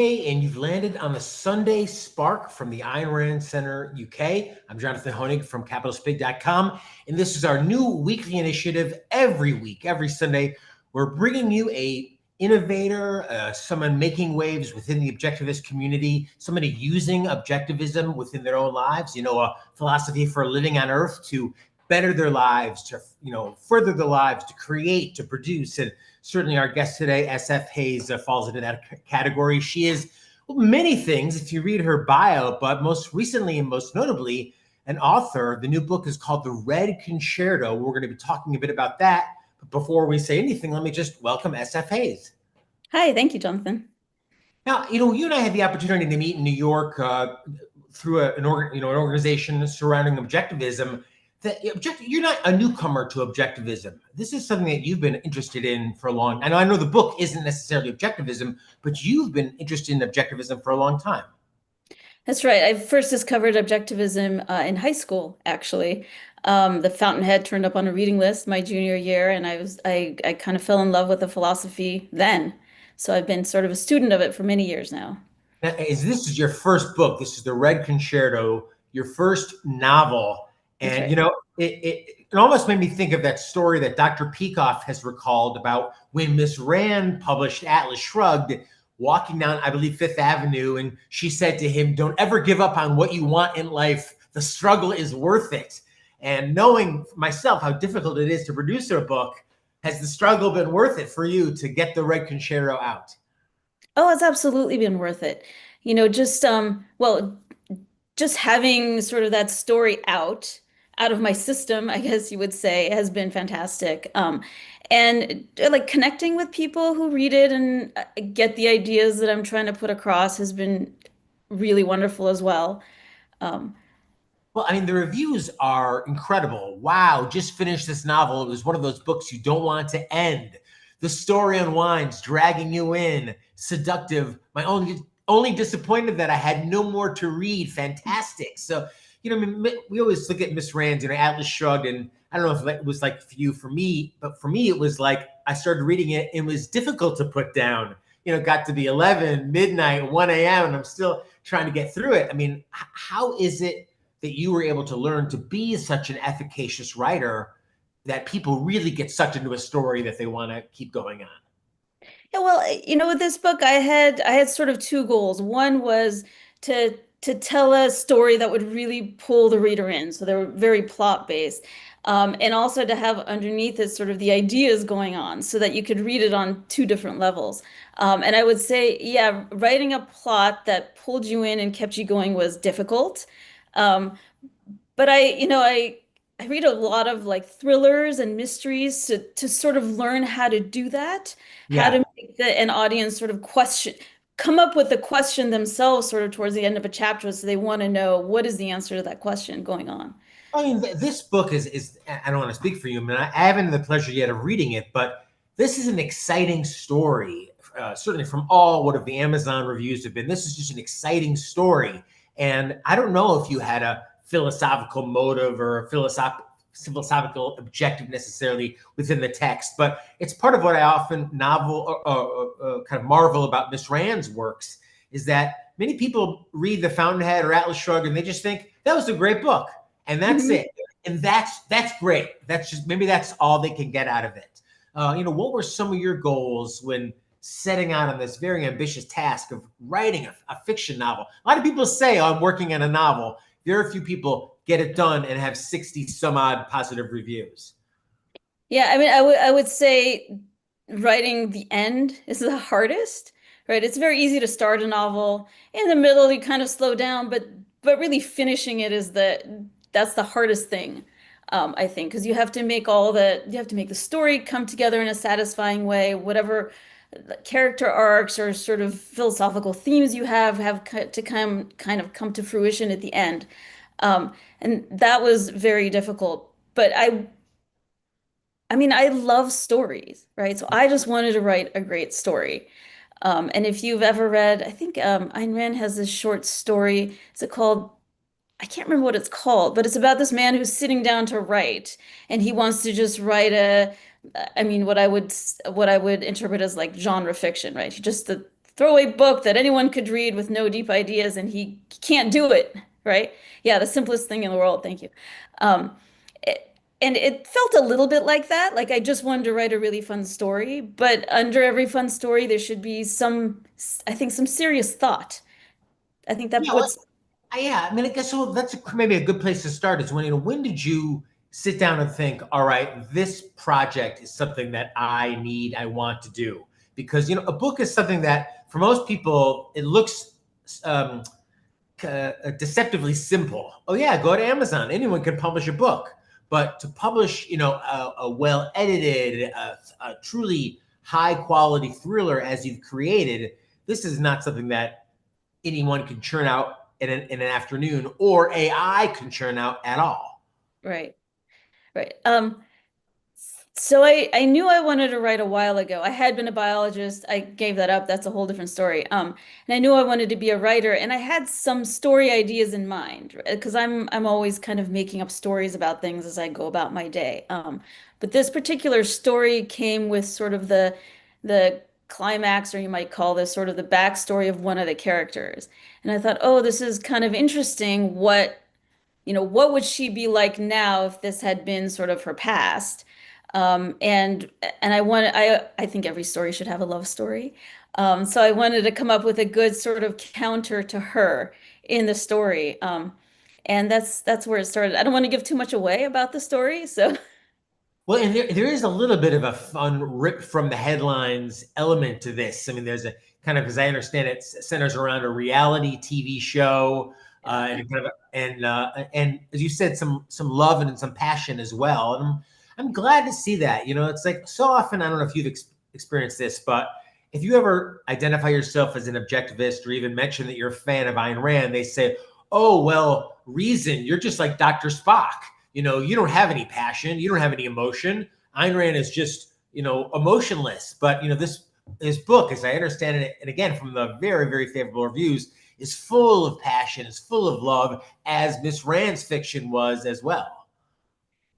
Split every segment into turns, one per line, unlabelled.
Hey, and you've landed on the Sunday Spark from the Ayn Rand Center, UK. I'm Jonathan Honig from capitalspig.com, and this is our new weekly initiative. Every week, every Sunday, we're bringing you a innovator, someone making waves within the objectivist community, somebody using objectivism within their own lives, a philosophy for living on earth to better their lives, to further their lives, to create, to produce. And certainly our guest today, SF Hayes, falls into that category. She is many things if you read her bio, but most recently and most notably, an author. The new book is called The Red Concerto. We're going to be talking a bit about that. But before we say anything, let me just welcome SF Hayes.
Hi, thank you, Jonathan.
Now, you and I had the opportunity to meet in New York through an organization surrounding objectivism. You're not a newcomer to objectivism. This is something that you've been interested in for a long. I know the book isn't necessarily objectivism, but you've been interested in objectivism for a long time.
That's right. I first discovered objectivism in high school, actually. The Fountainhead turned up on a reading list my junior year, and I kind of fell in love with the philosophy then. So I've been sort of a student of it for many years now.
Now, this is your first book. This is The Red Concerto, your first novel.
That's
And,
right.
it almost made me think of that story that Dr. Peikoff has recalled about when Miss Rand published Atlas Shrugged, walking down, I believe, Fifth Avenue. And she said to him, "Don't ever give up on what you want in life. The struggle is worth it." And knowing myself how difficult it is to produce a book, has the struggle been worth it for you to get The Red Concerto out?
Oh, it's absolutely been worth it. Just having sort of that story out of my system, I guess you would say, has been fantastic. And like connecting with people who read it and get the ideas that I'm trying to put across has been really wonderful as well. Um,
Well, I mean, the reviews are incredible. Wow, just finished this novel. It was one of those books you don't want to end. The story unwinds, dragging you in, seductive. My only disappointed that I had no more to read. Fantastic. So, I mean, we always look at Miss Rand, Atlas Shrugged, and I don't know if it was like for you, for me, but for me, it was like I started reading it. It was difficult to put down. It got to be 11, midnight, 1 a.m., and I'm still trying to get through it. I mean, how is it that you were able to learn to be such an efficacious writer that people really get sucked into a story that they want to keep going on?
yeah, well, with this book, I had sort of two goals. One was to tell a story that would really pull the reader in, so they were very plot based. And also to have underneath it sort of the ideas going on so that you could read it on two different levels. And I would say, yeah, writing a plot that pulled you in and kept you going was difficult. Um, but I read a lot of like thrillers and mysteries to sort of learn how to do that, how
Yeah.
to make an audience sort of come up with the question themselves sort of towards the end of a chapter so they want to know what is the answer to that question going on.
I mean, this book is, I don't want to speak for you, I mean, I haven't had the pleasure yet of reading it, but this is an exciting story, certainly from all what of the Amazon reviews have been. This is just an exciting story. And I don't know if you had a philosophical motive or a philosophical objective necessarily within the text, but it's part of what I often kind of marvel about Miss Rand's works is that many people read The Fountainhead or Atlas Shrugged and they just think that was a great book and that's
Mhm.
it. And that's great. That's just maybe that's all they can get out of it. What were some of your goals when setting out on this very ambitious task of writing a fiction novel? A lot of people say, "Oh, I'm working on a novel." Very few people get it done and have 60 some odd positive reviews.
Yeah, I mean, I would say writing the end is the hardest, right? It's very easy to start a novel. In the middle, you kind of slow down, but really finishing it is that's the hardest thing, I think, because you have to make the story come together in a satisfying way. Whatever character arcs or sort of philosophical themes you have to kind of come to fruition at the end. And that was very difficult. But I mean, I love stories, right? So I just wanted to write a great story. And if you've ever read, I think Ayn Rand has this short story. Is it called? I can't remember what it's called, but it's about this man who's sitting down to write, and he wants to just write I mean, what I would interpret as like genre fiction, right? Just the throwaway book that anyone could read with no deep ideas, and he can't do it, right? Yeah, the simplest thing in the world. Thank you. Um, and it felt a little bit like that. Like I just wanted to write a really fun story, but under every fun story, there should be some, I think, some serious thought. I think that
Yeah, well,
what's
yeah. I mean, I guess so. That's maybe a good place to start. Is when when did you sit down and think, all right, this project is something that I want to do? Because a book is something that for most people it looks um, deceptively simple. Oh yeah, go to Amazon. Anyone can publish a book. But to publish, a well edited, a truly high quality thriller as you've created, this is not something that anyone can churn out in an afternoon, or AI can churn out at all.
right, right. So I knew I wanted to write a while ago. I had been a biologist. I gave that up. That's a whole different story. And I knew I wanted to be a writer, and I had some story ideas in mind because I'm always kind of making up stories about things as I go about my day. But this particular story came with sort of the climax, or you might call this sort of the backstory of one of the characters. And I thought, oh, this is kind of interesting. What would she be like now if this had been sort of her past? And I think every story should have a love story. So I wanted to come up with a good sort of counter to her in the story. And that's where it started. I don't want to give too much away about the story, so
Well, and there is a little bit of a fun rip from the headlines element to this. I mean, there's a kind of, as I understand it, centers around a reality TV show, and kind of, and as you said, some love and some passion as well. And I'm glad to see that. It's like so often. I don't know if you've experienced this, but if you ever identify yourself as an objectivist or even mention that you're a fan of Ayn Rand, they say, "Oh well, reason. You're just like Dr. Spock." You don't have any passion, you don't have any emotion. Ayn Rand is just, emotionless. But this book, as I understand it, and again from the very, very favorable reviews, is full of passion, is full of love, as Miss Rand's fiction was as well.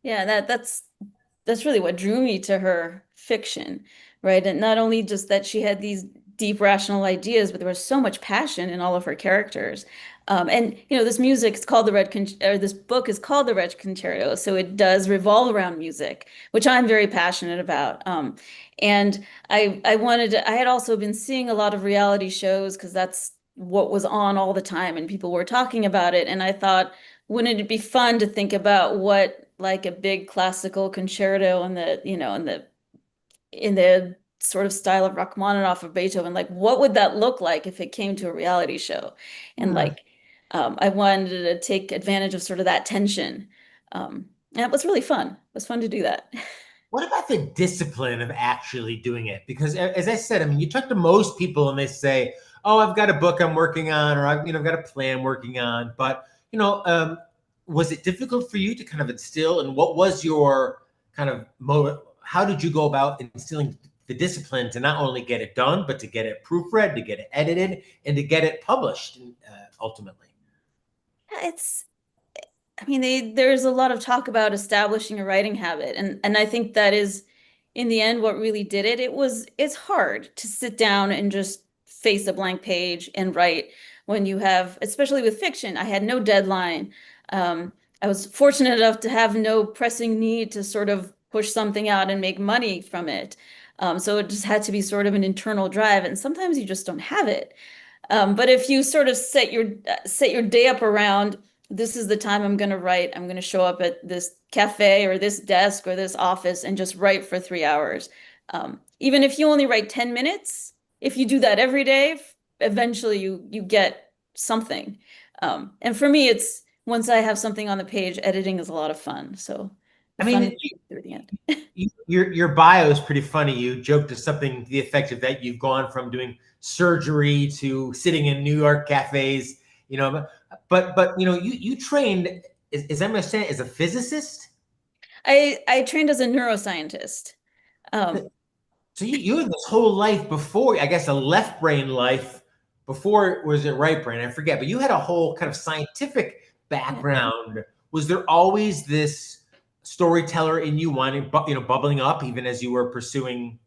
yeah, that's really what drew me to her fiction, right? And not only just that she had these deep rational ideas, but there was so much passion in all of her characters. And this music is called the or this book is called the Red Concerto, so it does revolve around music, which I'm very passionate about. And I had also been seeing a lot of reality shows because that's what was on all the time, and people were talking about it. And I thought, wouldn't it be fun to think about what like a big classical concerto in the sort of style of Rachmaninoff or Beethoven, like what would that look like if it came to a reality show? And
Hmm.
like I wanted to take advantage of sort of that tension. And it was really fun. It was fun to do that.
What about the discipline of actually doing it? Because as I said, I mean, you talk to most people and they say, "Oh, I've got a book I'm working on, or I've got a plan working on." But was it difficult for you to kind of instill? And what was your kind of how did you go about instilling the discipline to not only get it done, but to get it proofread, to get it edited, and to get it published ultimately?
It's I mean, there's a lot of talk about establishing a writing habit, and I think that is, in the end, what really did it. It's hard to sit down and just face a blank page and write when you have, especially with fiction. I had no deadline. I was fortunate enough to have no pressing need to sort of push something out and make money from it. So it just had to be sort of an internal drive, and sometimes you just don't have it. But if you sort of set your day up around this is the time I'm going to write. I'm going to show up at this cafe or this desk or this office and just write for 3 hours. Even if you only write 10 minutes, if you do that every day, eventually you get something. And for me, it's once I have something on the page, editing is a lot of fun. So the
I
fun
mean,
is through the end.
your bio is pretty funny. You joked to something to the effect of that you've gone from doing surgery to sitting in New York cafes. But you trained, as I'm saying, as a physicist.
I trained as a neuroscientist. Um,
So you had this whole life before, I guess, a left brain life before, was it right brain? I forget, but you had a whole kind of scientific
yeah,
background. Was there always this storyteller in you wanting, bubbling up even as you were pursuing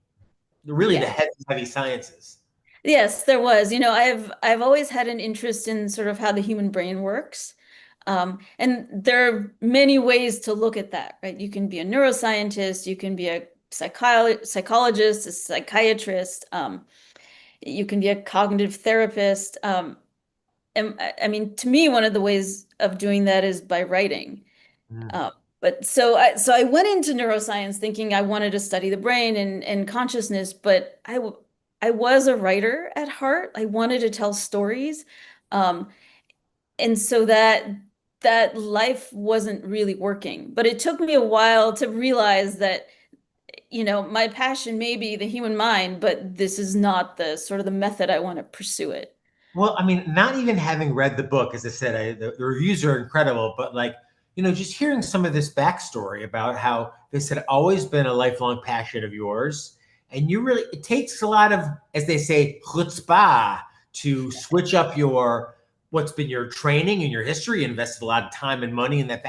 really the
yeah.
heavy sciences?
Yes, there was. I've always had an interest in sort of how the human brain works. And there are many ways to look at that, right? You can be a neuroscientist, you can be a psychologist, a psychiatrist, you can be a cognitive therapist. And I mean, to me, one of the ways of doing that is by writing.
Mm.
Um, but so I went into neuroscience thinking I wanted to study the brain and consciousness, but I was a writer at heart. I wanted to tell stories. Um, and so that life wasn't really working. But it took me a while to realize that, my passion may be the human mind, but this is not the sort of the method I want to pursue it.
Well, I mean, not even having read the book, as I said, the reviews are incredible, but like, just hearing some of this backstory about how this had always been a lifelong passion of yours. And it takes a lot of, as they say, chutzpah to switch up what's been your training and your history, invested a lot of time and money in that,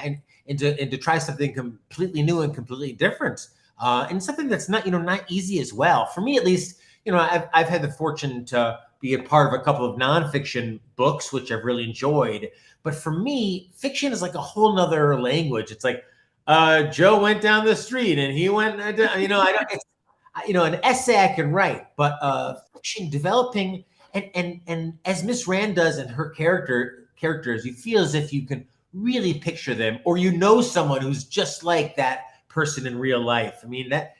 and to try something completely new and completely different. And something that's not easy as well. For me, at least, I've had the fortune to be a part of a couple of nonfiction books, which I've really enjoyed. But for me, fiction is like a whole nother language. It's like, Joe went down the street and he went, I don't, it's, an essay I can write, but fiction developing, and as Miss Rand does in her characters, you feel as if you can really picture them, or someone who's just like that person in real life. I mean, that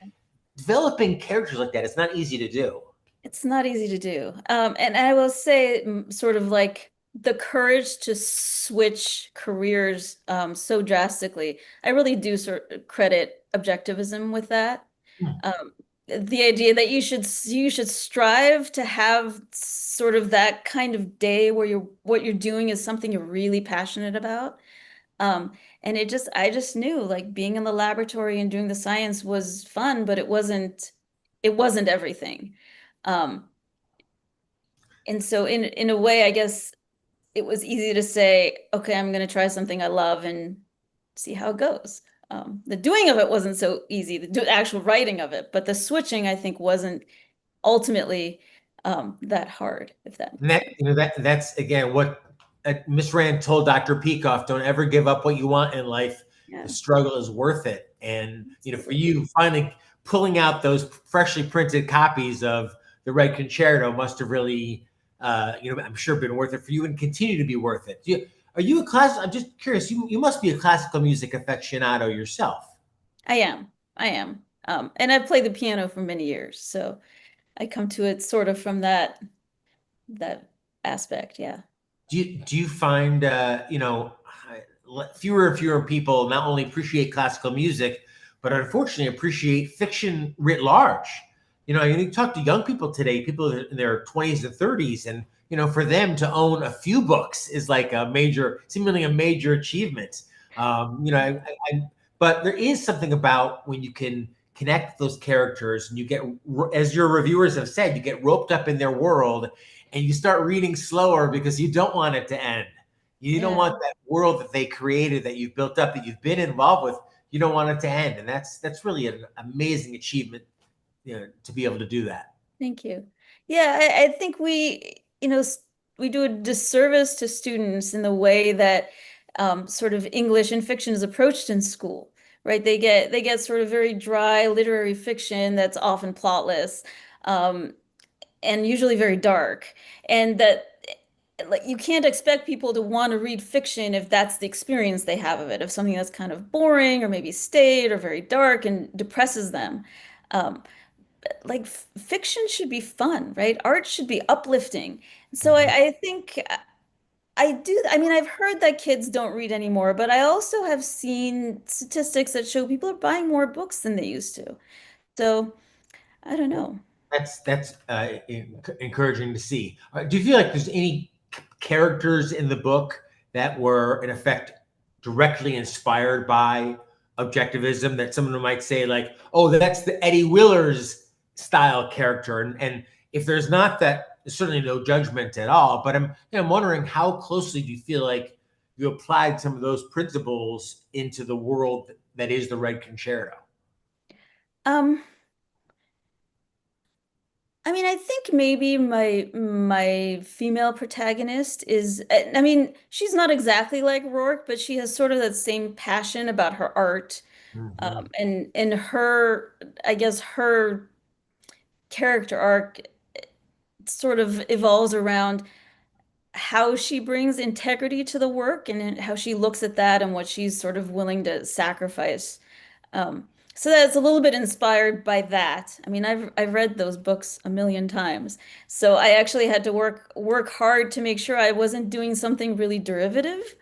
developing characters like that, it's not easy to do.
It's not easy to do. And I will say, sort of like the courage to switch careers so drastically. I really do sort of credit objectivism with that. Um, the idea that you should strive to have sort of that kind of day where what you're doing is something you're really passionate about. Um, and I just knew like being in the laboratory and doing the science was fun, but it wasn't everything. Um, and so in a way, I guess it was easy to say, okay, I'm going to try something I love and see how it goes. The doing of it wasn't so easy, the actual writing of it, but the switching, I think, wasn't ultimately that hard, if that
And
makes sense.
that's again what Miss Rand told Dr. Peikoff: don't ever give up what you want in life. The
Yeah,
struggle is worth it. And for
absolutely.
you, finally pulling out those freshly printed copies of the Red Concerto must have really, I'm sure been worth it for you and continue to be worth it. Are you a class? I'm just curious. You must be a classical music aficionado yourself.
I am. I am. And I've played the piano for many years, so I come to it sort of from that aspect. Yeah.
Do you find fewer and fewer people not only appreciate classical music, but unfortunately appreciate fiction writ large? You talk to young people today, people in their 20s and 30s, and for them to own a few books is like seemingly a major achievement. But there is something about when you can connect those characters and you get, as your reviewers have said, you get roped up in their world and you start reading slower because you don't want it to end. You don't
Yeah.
want that world that they created, that you've built up, that you've been involved with. You don't want it to end, and that's really an amazing achievement, to be able to do that.
Thank you. Yeah, I think we do a disservice to students in the way that sort of English and fiction is approached in school, right? They get sort of very dry literary fiction that's often plotless, um, and usually very dark, and that like you can't expect people to want to read fiction if that's the experience they have of it, of something that's kind of boring or maybe staid or very dark and depresses them. Um, like fiction should be fun, right? Art should be uplifting. So
Mhm.
I think I do. I mean, I've heard that kids don't read anymore, but I also have seen statistics that show people are buying more books than they used to. So I don't know.
That's encouraging to see. Do you feel like there's any characters in the book that were, in effect, directly inspired by objectivism? That someone might say, like, "Oh, that's the Eddie Willers style character," and if there's not that, there's certainly no judgment at all. But I'm wondering how closely do you feel like you applied some of those principles into the world that is the Red Concerto?
Um, I mean, I think maybe my female protagonist is, I mean, she's not exactly like Rourke, but she has sort of that same passion about her art.
Hmm.
And her, I guess her character arc sort of evolves around how she brings integrity to the work and how she looks at that and what she's sort of willing to sacrifice. So that's a little bit inspired by that. I mean, I've read those books a million times, so I actually had to work hard to make sure I wasn't doing something really derivative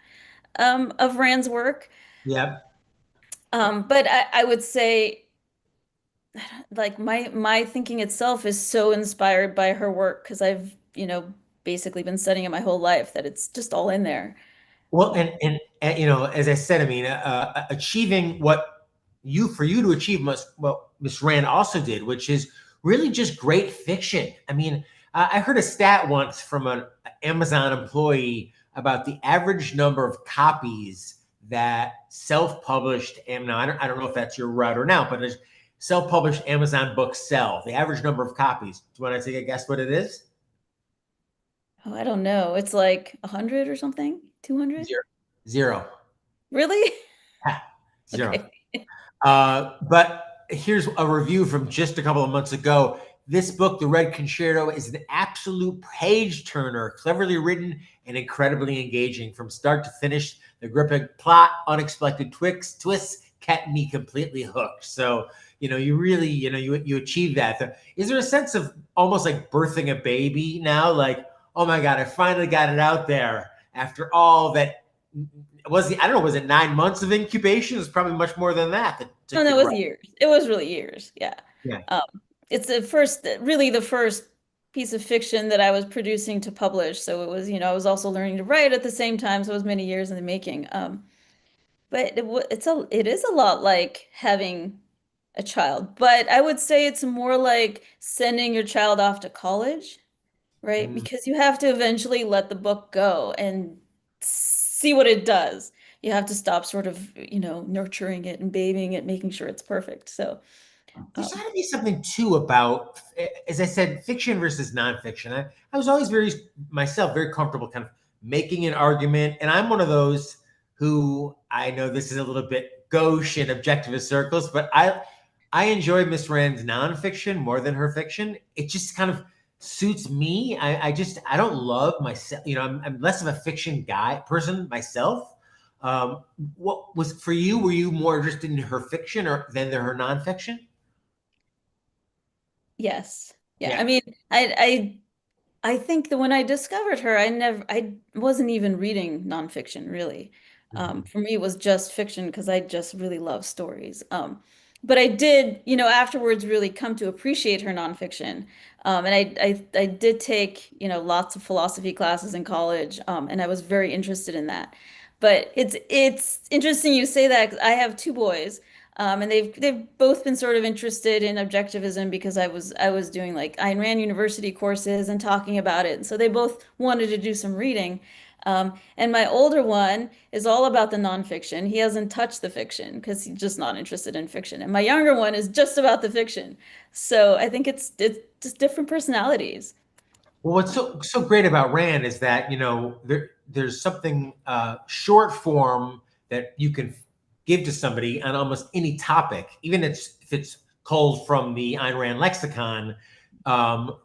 of Rand's work.
Yep.
But I would say, like my thinking itself is so inspired by her work because I've, basically been studying it my whole life that it's just all in there.
Well, and as I said, I mean, achieving what for you to achieve must what Miss Rand also did, which is really just great fiction. I mean, I heard a stat once from an Amazon employee about the average number of copies that self-published, and now I don't know if that's your route or now, but self-published Amazon books sell. The average number of copies. Do you want to take a guess what it is?
Oh, I don't know. It's like 100 or something? 200?
Zero. Zero.
Really?
Ha, zero.
Okay.
But here's a review from just a couple of months ago. This book, The Red Concerto, is an absolute page turner, cleverly written and incredibly engaging from start to finish. The gripping plot, unexpected twists kept me completely hooked. So, you really, you achieve that. Is there a sense of almost like birthing a baby now? Like, oh my God, I finally got it out there after all that I don't know, was it 9 months of incubation? It was probably much more than that
No,
took
no,
you
it
to
was
write.
years. It was really years. Yeah.
Yeah.
Um, it's really the first piece of fiction that I was producing to publish. So it was, I was also learning to write at the same time. So it was many years in the making. But it is a lot like having a child. But I would say it's more like sending your child off to college, right?
Mm.
Because you have to eventually let the book go and see what it does. You have to stop sort of, nurturing it and babying it, making sure it's perfect. So,
There's
um,
got to be something too about, as I said, fiction versus nonfiction. I was always myself, very comfortable kind of making an argument. And I'm one of those who I know this is a little bit gauche in objectivist circles, but I enjoy Miss Rand's nonfiction more than her fiction. It just kind of suits me. I don't love myself. I'm less of a fiction person myself. What was for you? Were you more interested in her fiction or than her nonfiction?
yes. Yeah.
Yeah.
I mean, I think that when I discovered her, I wasn't even reading nonfiction really.
Mhm.
For me, it was just fiction because I just really love stories. But I did, afterwards really come to appreciate her nonfiction. And I did take, lots of philosophy classes in college, and I was very interested in that. But it's interesting you say that 'cause I have two boys. And they've both been sort of interested in objectivism because I was doing like Ayn Rand University courses and talking about it. And so they both wanted to do some reading. And my older one is all about the nonfiction. He hasn't touched the fiction because he's just not interested in fiction. And my younger one is just about the fiction. So I think it's just different personalities.
Well, what's so great about Rand is that there's something short form that you can give to somebody on almost any topic, even if it's culled from the Ayn Rand lexicon.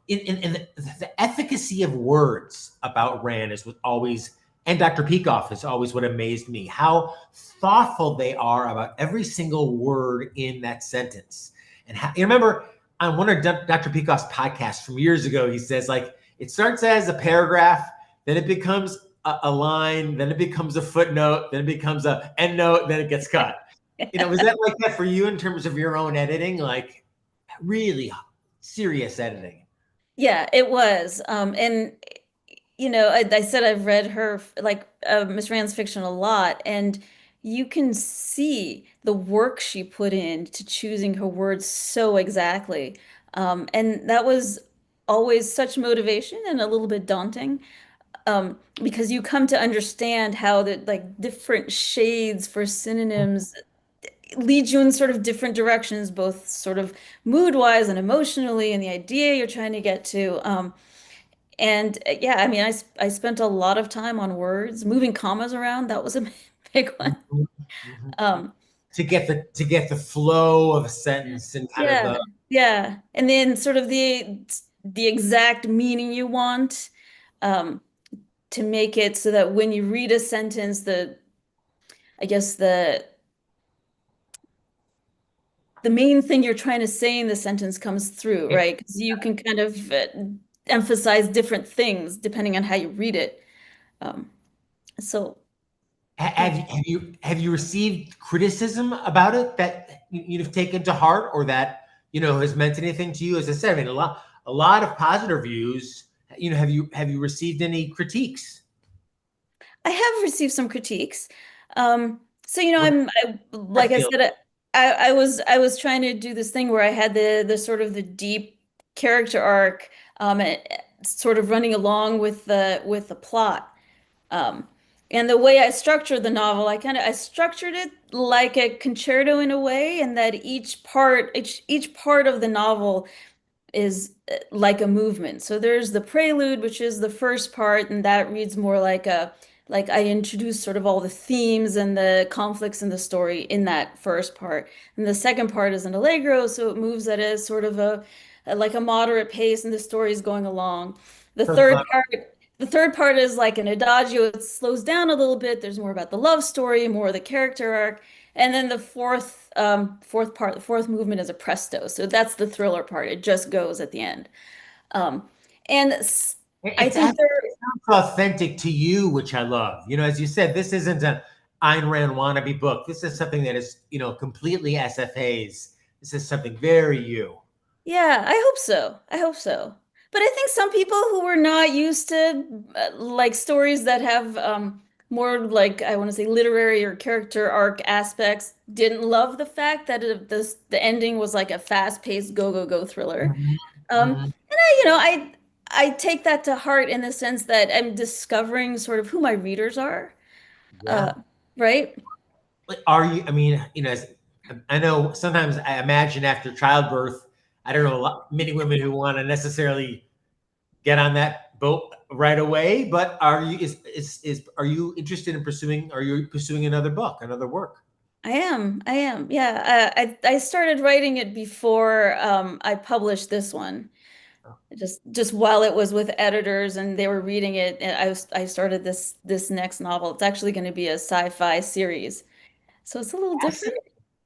In the efficacy of words about Rand is what always, and Dr. Peikoff is always what amazed me. How thoughtful they are about every single word in that sentence. And you remember on one of Dr. Peikoff's podcasts from years ago, he says like it starts as a paragraph, then it becomes a line, then it becomes a footnote, then it becomes a end note, then it gets cut. Was that like that for you in terms of your own editing? Like really serious editing?
Yeah, it was. And I said I've read her like Miss Rand's fiction a lot, and you can see the work she put in to choosing her words so exactly. And that was always such motivation and a little bit daunting, because you come to understand how the like different shades for synonyms leads you in sort of different directions, both sort of mood-wise and emotionally, and the idea you're trying to get to. And yeah, I mean, I spent a lot of time on words, moving commas around. That was a big one.
Mhm. Mhm.
Um,
To get the flow of a sentence and kind of
yeah,
the
yeah, and then sort of the exact meaning you want, um, to make it so that when you read a sentence, I guess the main thing you're trying to say in the sentence comes through, right? Because you can kind of emphasize different things depending on how you read it. Um, so yeah.
have you received criticism about it that you've taken to heart or that has meant anything to you? As I said, I mean, a lot of positive reviews. Have you received any critiques?
I have received some critiques. So
What
like
that
I
feel?
said, I was trying to do this thing where I had the sort of the deep character arc, and sort of running along with the plot. Um, and the way I structured the novel, I structured it like a concerto in a way, and that each part of the novel is like a movement. So there's the prelude, which is the first part, and that reads more like I introduce sort of all the themes and the conflicts in the story in that first part. And the second part is an allegro, so it moves at a sort of like a moderate pace, and the story is going along. The
So
third part, the third part is like an adagio. It slows down a little bit. There's more about the love story, more of the character arc. And then the fourth movement is a presto. So that's the thriller part. It just goes at the end. Um, and I
it's
think
actually
there,
it sounds authentic to you, which I love. As you said, this isn't an Ayn Rand wannabe book. This is something that is, completely SFA's. This is something very you.
yeah, I hope so. I hope so. But I think some people who were not used to like stories that have more like I want to say literary or character arc aspects didn't love the fact that the ending was like a fast-paced go thriller.
Mhm,
And
mhm.
I take that to heart in the sense that I'm discovering sort of who my readers are. Uh,
Yeah.
right?
Are you? I mean, I know sometimes I imagine after childbirth, I don't know many women who want to necessarily get on that boat right away. But are you interested in pursuing? Are you pursuing another book, another work?
I am. I am. Yeah. I started writing it before I published this one. Just while it was with editors and they were reading it, and I started this next novel. It's actually going to be a sci-fi series, so it's a little different.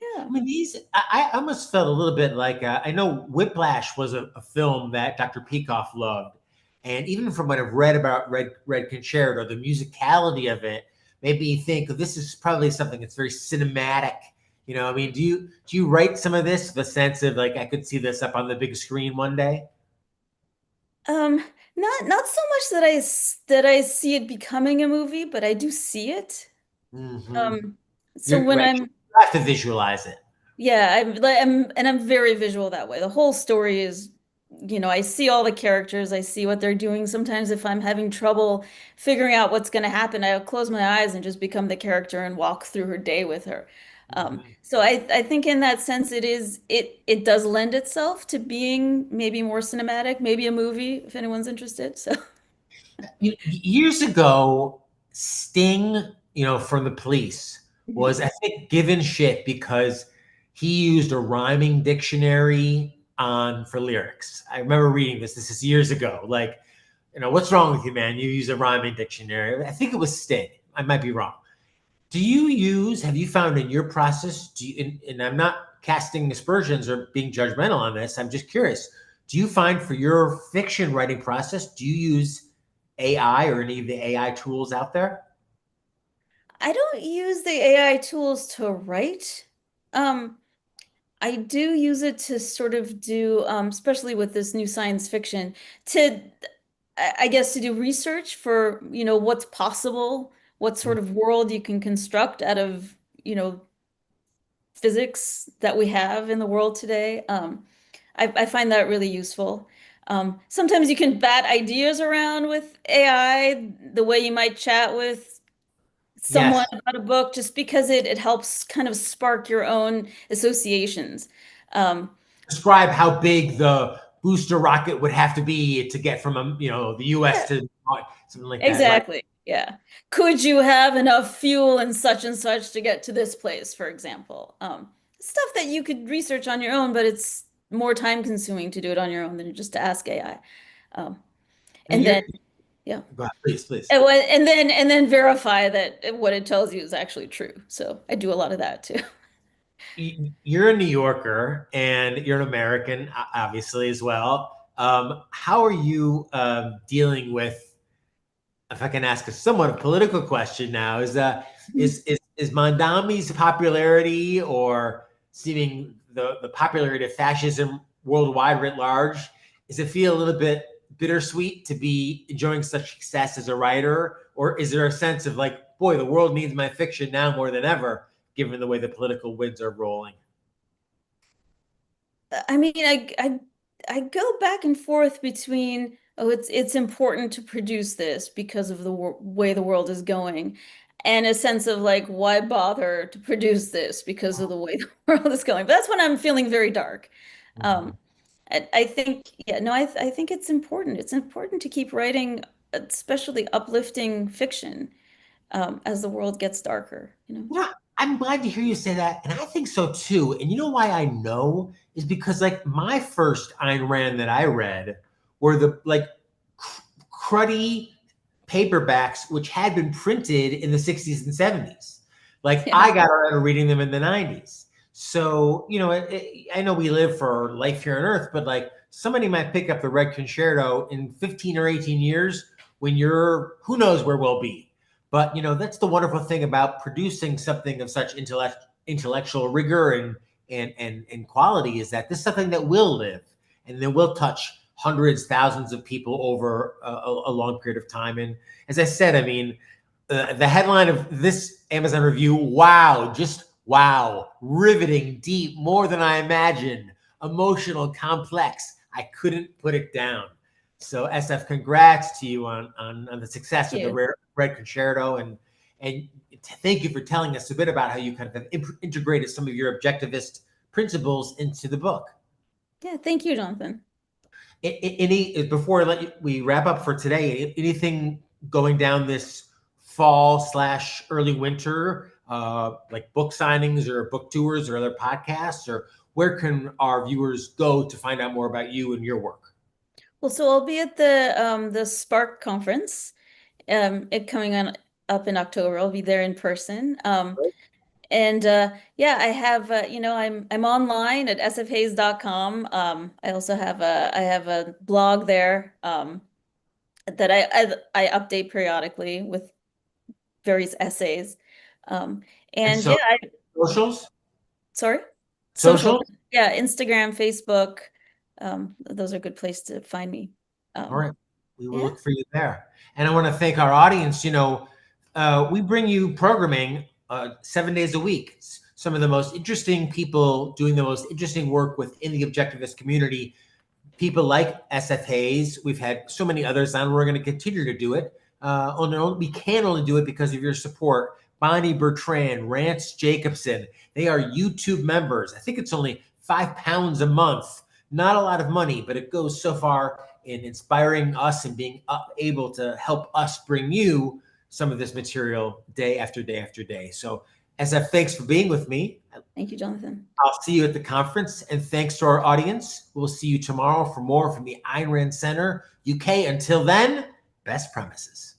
Yeah.
I mean, I almost felt a little bit like I know Whiplash was a film that Dr. Peikoff loved, and even from what I've read about Red Concerto, the musicality of it made me think this is probably something that's very cinematic. I mean, do you write some of this with a sense of like I could see this up on the big screen one day?
Um, not so much that that I see it becoming a movie, but I do see it.
Hmm.
Um, so
You're
when
right.
I'm
You have to visualize it.
Yeah, I'm very visual that way. The whole story is, I see all the characters, I see what they're doing. Sometimes if I'm having trouble figuring out what's going to happen, I'll close my eyes and just become the character and walk through her day with her.
Mhm.
So I think in that sense it does lend itself to being maybe more cinematic, maybe a movie if anyone's interested. So
Years ago, Sting, from the Police,
Mhm.
was I think given shit because he used a rhyming dictionary on for lyrics. I remember reading this. This is years ago. Like, what's wrong with you, man? You use a rhyming dictionary. I think it was Sting. I might be wrong. Have you found in your process, and I'm not casting aspersions or being judgmental on this, I'm just curious. Do you find for your fiction writing process, do you use AI or any of the AI tools out there?
I don't use the AI tools to write. Um, I do use it to sort of do, especially with this new science fiction, to, I guess, to do research for, what's possible, what sort of world you can construct out of, physics that we have in the world today. I find that really useful. Sometimes you can bat ideas around with AI, the way you might chat with someone
Yes.
about a book just because it helps kind of spark your own associations. Um,
Describe how big the booster rocket would have to be to get from the U.S.
yeah,
to something like that, right?
exactly. Yeah. Could you have enough fuel and such to get to this place, for example? Stuff that you could research on your own, but it's more time consuming to do it on your own than just to ask AI. Um,
And
and then,
you're
yeah.
Go ahead, please, please.
And then verify that what it tells you is actually true. So I do a lot of that too.
You're a New Yorker and you're an American, obviously, as well. How are you dealing with, if I can ask a somewhat political question now, is Mondami's popularity or seeming the popularity of fascism worldwide writ large, does it feel a little bit bittersweet to be enjoying such success as a writer? Or is there a sense of like, boy, the world needs my fiction now more than ever, given the way the political winds are rolling?
I mean, I go back and forth between, oh, it's important to produce this because of the way the world is going, and a sense of like, why bother to produce this because of the way the world is going. But that's when I'm feeling very dark.
Mhm.
Um, I think, yeah, no, I think it's important. It's important to keep writing, especially uplifting fiction, as the world gets darker, you know?
Yeah, I'm glad to hear you say that, and I think so too. And you know why I know is because like my first Ayn Rand that I read were the like cruddy paperbacks which had been printed in the 60s and 70s. Like
Yeah,
I got around to reading them in the 90s. So, I know we live for life here on earth, but like somebody might pick up the Red Concerto in 15 or 18 years when who knows where we'll be. But, that's the wonderful thing about producing something of such intellectual rigor and quality, is that this is something that will live and then will touch hundreds, thousands of people over a long period of time. And as I said, I mean, the headline of this Amazon review, wow, just wow, riveting, deep, more than I imagined, emotional, complex. I couldn't put it down. So SF, congrats to you on the success of the
yeah,
Red Concerto, and thank you for telling us a bit about how you kind of have integrated some of your objectivist principles into the book.
yeah. Thank you, Jonathan.
Any before we wrap up for today, anything going down this fall slash early winter, like book signings or book tours or other podcasts, or where can our viewers go to find out more about you and your work?
Well, so I'll be at the Spark conference, it coming on up in October. I'll be there in person. And yeah, I have I'm online at sfhays.com. I also have a blog there that I update periodically with various essays. Um,
And
and
so
yeah,
socials,
sorry, social,
socials.
yeah, Instagram, Facebook. Those are a good place to find me.
All
Um,
right. We will
yeah.
look for you there. And I want to thank our audience. We bring you programming 7 days a week. Some of the most interesting people doing the most interesting work within the objectivist community. People like SF Hayes. We've had so many others on. We're going to continue to do it. We can only do it because of your support. Bonnie Bertrand, Rance Jacobson, they are YouTube members. I think it's only £5 a month. Not a lot of money, but it goes so far in inspiring us and being able to help us bring you some of this material day after day after day. So, SF, thanks for being with me.
Thank you, Jonathan.
I'll see you at the conference, and thanks to our audience. We'll see you tomorrow for more from the Ayn Rand Center, UK. Until then, best premises.